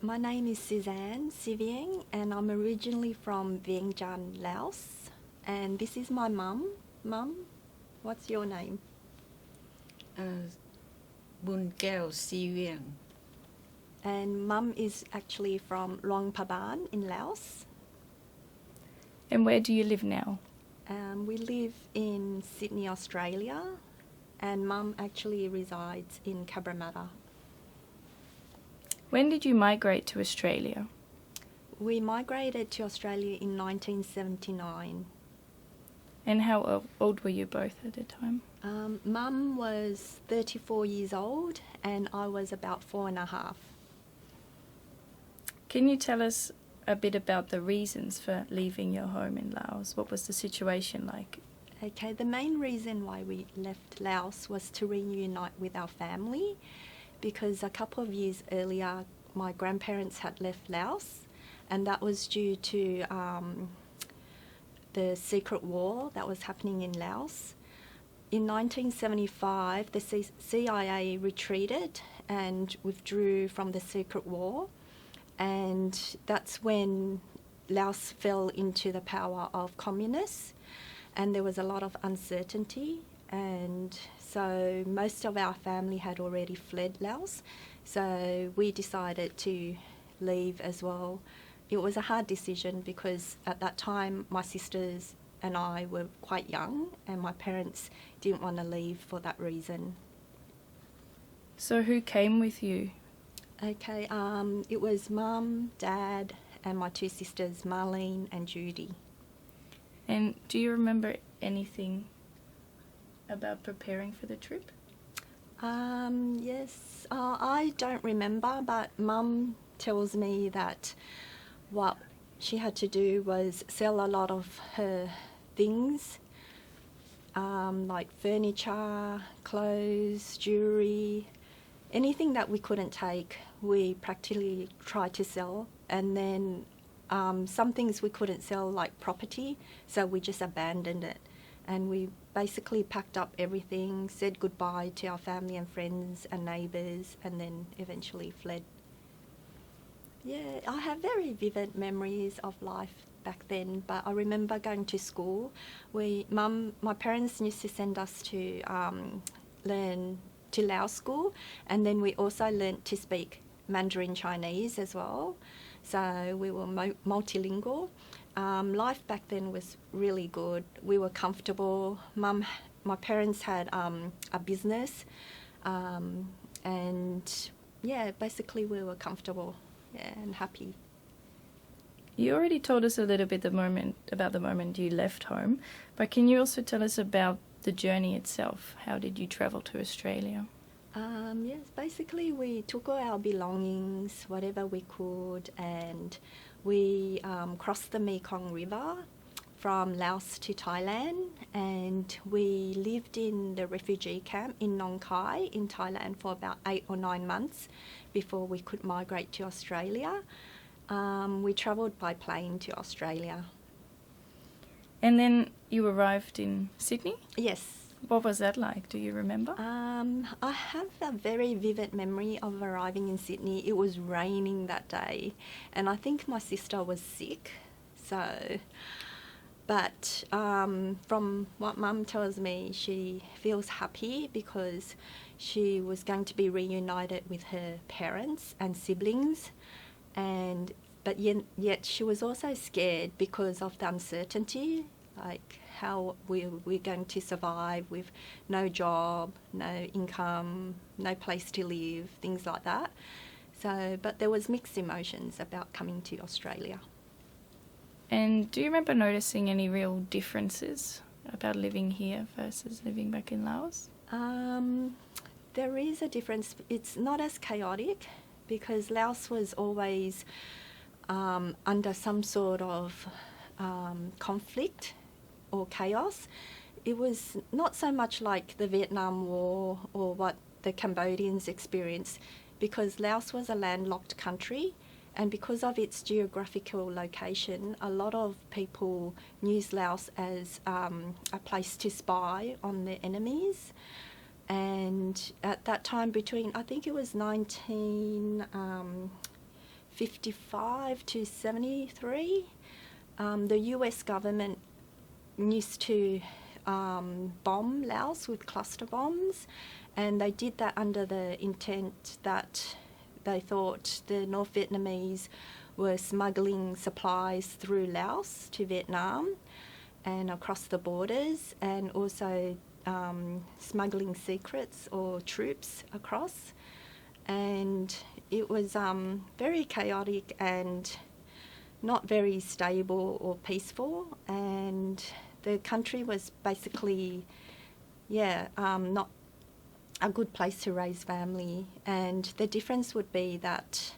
My name is Suzanne Sivieng and I'm originally from Vientiane, Laos. And this is my mum. Mum, what's your name? Bounkeo Sivieng. And mum is actually from Pavan in Laos. And where do you live now? We live in Sydney, Australia, and mum actually resides in Cabramatta. When did you migrate to Australia? We migrated to Australia in 1979. And how old were you both at the time? Mum was 34 years old and I was about 4.5. Can you tell us a bit about the reasons for leaving your home in Laos? What was the situation like? Okay, the main reason why we left Laos was to reunite with our family, because a couple of years earlier my grandparents had left Laos, and that was due to the secret war that was happening in Laos. In 1975, the CIA retreated and withdrew from the secret war, and that's when Laos fell into the power of communists, and there was a lot of uncertainty, and so most of our family had already fled Laos, so we decided to leave as well. It was a hard decision because at that time my sisters and I were quite young and my parents didn't want to leave for that reason. So who came with you? Okay, it was Mum, Dad and my two sisters, Marlene and Judy. And do you remember anything about preparing for the trip? Yes, I don't remember, but Mum tells me that what she had to do was sell a lot of her things, like furniture, clothes, jewellery, anything that we couldn't take, we practically tried to sell. And then some things we couldn't sell, like property, so we just abandoned it. And we basically packed up everything, said goodbye to our family and friends and neighbours, and then eventually fled. Yeah, I have very vivid memories of life back then, but I remember going to school. My parents used to send us to learn to Lao school, and then we also learnt to speak Mandarin Chinese as well, so we were multilingual. Life back then was really good. We were comfortable. My parents had a business, and yeah, basically we were comfortable, yeah, and happy. You already told us a little bit about the moment you left home, but can you also tell us about the journey itself? How did you travel to Australia? Yes, basically we took all our belongings, whatever we could, and we crossed the Mekong River from Laos to Thailand, and we lived in the refugee camp in Nong Khai in Thailand for about 8 or 9 months before we could migrate to Australia. We travelled by plane to Australia. And then you arrived in Sydney? Yes. What was that like? Do you remember? I have a very vivid memory of arriving in Sydney. It was raining that day, and I think my sister was sick. But from what Mum tells me, she feels happy because she was going to be reunited with her parents and siblings, but yet she was also scared because of the uncertainty, like how we're going to survive with no job, no income, no place to live, things like that. So, but there was mixed emotions about coming to Australia. And do you remember noticing any real differences about living here versus living back in Laos? There is a difference. It's not as chaotic because Laos was always under some sort of conflict or chaos. It was not so much like the Vietnam War or what the Cambodians experienced, because Laos was a landlocked country, and because of its geographical location, a lot of people used Laos as a place to spy on their enemies. And at that time, between, I think it was 55 to 73, the US government used to bomb Laos with cluster bombs, and they did that under the intent that they thought the North Vietnamese were smuggling supplies through Laos to Vietnam and across the borders, and also smuggling secrets or troops across. And it was very chaotic and not very stable or peaceful, and the country was basically, not a good place to raise family. And the difference would be that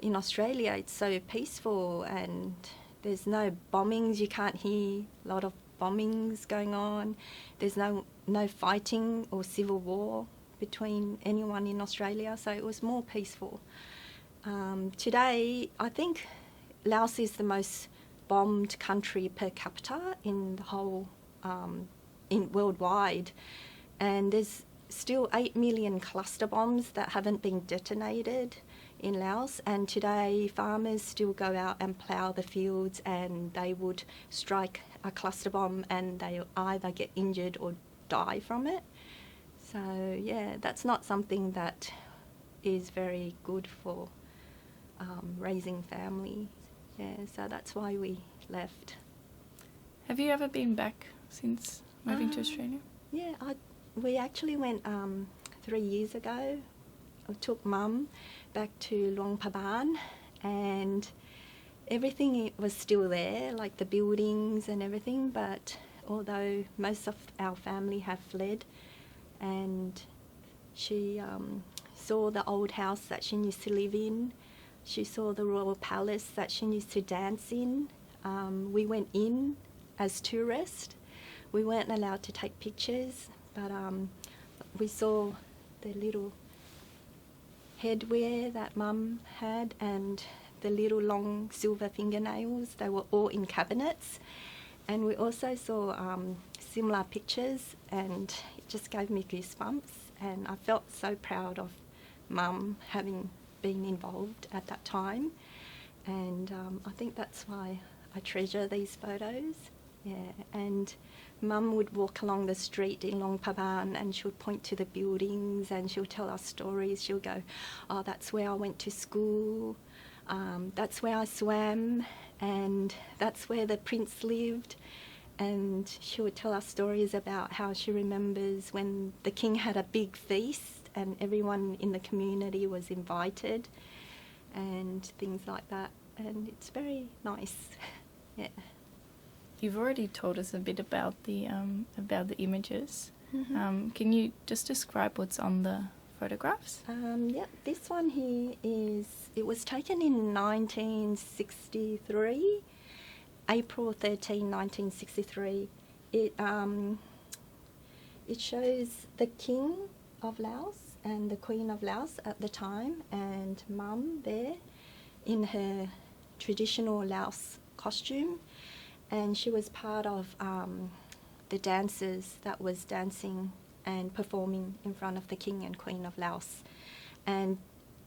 in Australia it's so peaceful and there's no bombings. You can't hear a lot of bombings going on. There's no fighting or civil war between anyone in Australia, so it was more peaceful. Today, I think Laos is the most bombed country per capita in the whole, in worldwide, and there's still 8 million cluster bombs that haven't been detonated in Laos, and today farmers still go out and plough the fields and they would strike a cluster bomb and they either get injured or die from it. So yeah, that's not something that is very good for raising family. Yeah, so that's why we left. Have you ever been back since moving to Australia? Yeah, we actually went 3 years ago. I took Mum back to Luang Pavan, and everything was still there, like the buildings and everything, but although most of our family have fled, and she saw the old house that she used to live in. She saw the royal palace that she used to dance in. We went in as tourists. We weren't allowed to take pictures, but we saw the little headwear that Mum had and the little long silver fingernails. They were all in cabinets. And we also saw similar pictures, and it just gave me goosebumps, and I felt so proud of Mum having been involved at that time, and I think that's why I treasure these photos. Yeah, and Mum would walk along the street in Luang Prabang and she would point to the buildings and she'll tell us stories. She'll go, oh, that's where I went to school, that's where I swam, and that's where the prince lived. And she would tell us stories about how she remembers when the king had a big feast and everyone in the community was invited and things like that. And it's very nice. Yeah. You've already told us a bit about the images. Mm-hmm. Can you just describe what's on the photographs? This one here it was taken in 1963, April 13, 1963. It shows the King of Laos and the Queen of Laos at the time, and Mum there in her traditional Laos costume, and she was part of the dancers that was dancing and performing in front of the King and Queen of Laos. And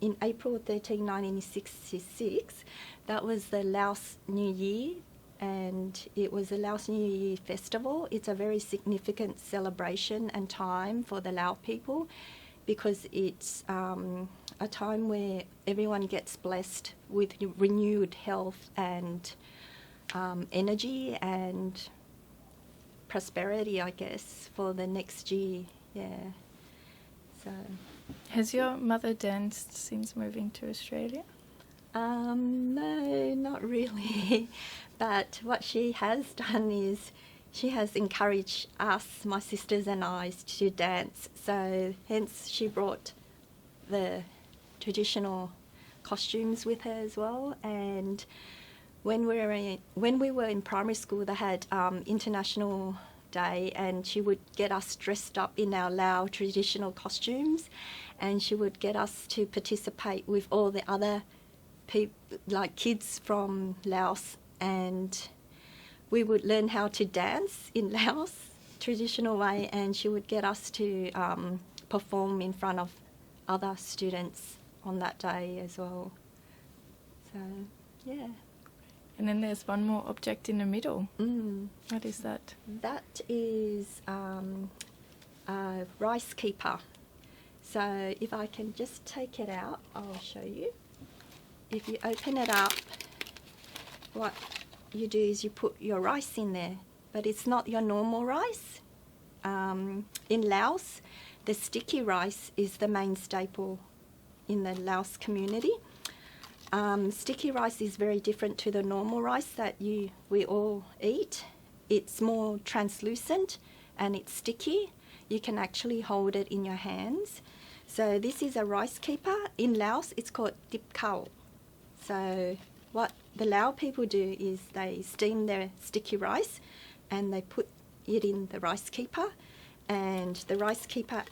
in April 13, 1966, that was the Laos New Year, and it was the Laos New Year festival. It's a very significant celebration and time for the Lao people because it's a time where everyone gets blessed with renewed health and energy and prosperity, I guess, for the next year. Yeah. So. Has your mother danced since moving to Australia? No, not really. But what she has done is she has encouraged us, my sisters and I, to dance. So hence she brought the traditional costumes with her as well. And when we were in primary school, they had International Day, and she would get us dressed up in our Lao traditional costumes, and she would get us to participate with all the other like kids from Laos, and we would learn how to dance in Laos traditional way, and she would get us to perform in front of other students on that day as well. So, yeah. And then there's one more object in the middle. Mm. What is that? That is a rice keeper. So if I can just take it out, I'll show you. If you open it up, what you do is you put your rice in there, but it's not your normal rice. In Laos, the sticky rice is the main staple in the Laos community. Sticky rice is very different to the normal rice that we all eat. It's more translucent and it's sticky. You can actually hold it in your hands. So this is a rice keeper. In Laos, it's called tip khao. So what the Lao people do is they steam their sticky rice and they put it in the rice keeper, and the rice keeper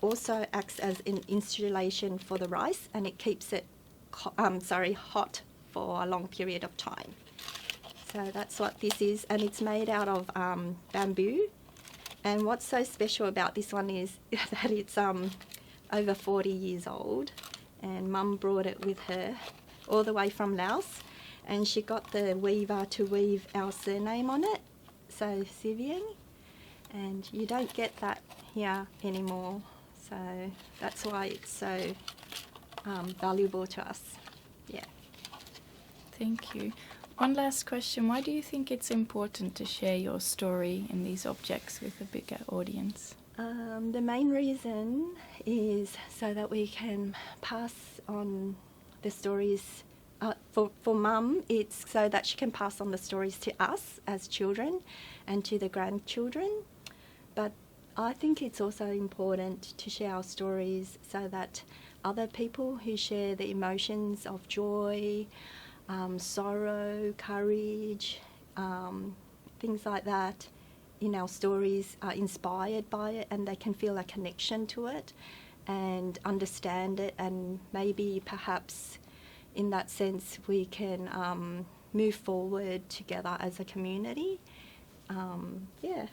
also acts as an insulation for the rice, and it keeps it hot for a long period of time. So that's what this is, and it's made out of bamboo. And what's so special about this one is that it's over 40 years old, and Mum brought it with her all the way from Laos, and she got the weaver to weave our surname on it, so Sivieng, and you don't get that here anymore, so that's why it's so valuable to us. Yeah. Thank you. One last question. Why do you think it's important to share your story and these objects with a bigger audience? The main reason is so that we can pass on the stories. For Mum, it's so that she can pass on the stories to us as children and to the grandchildren. But I think it's also important to share our stories so that other people who share the emotions of joy, sorrow, courage, things like that in our stories are inspired by it, and they can feel a connection to it and understand it, and maybe perhaps in that sense we can move forward together as a community. Yeah.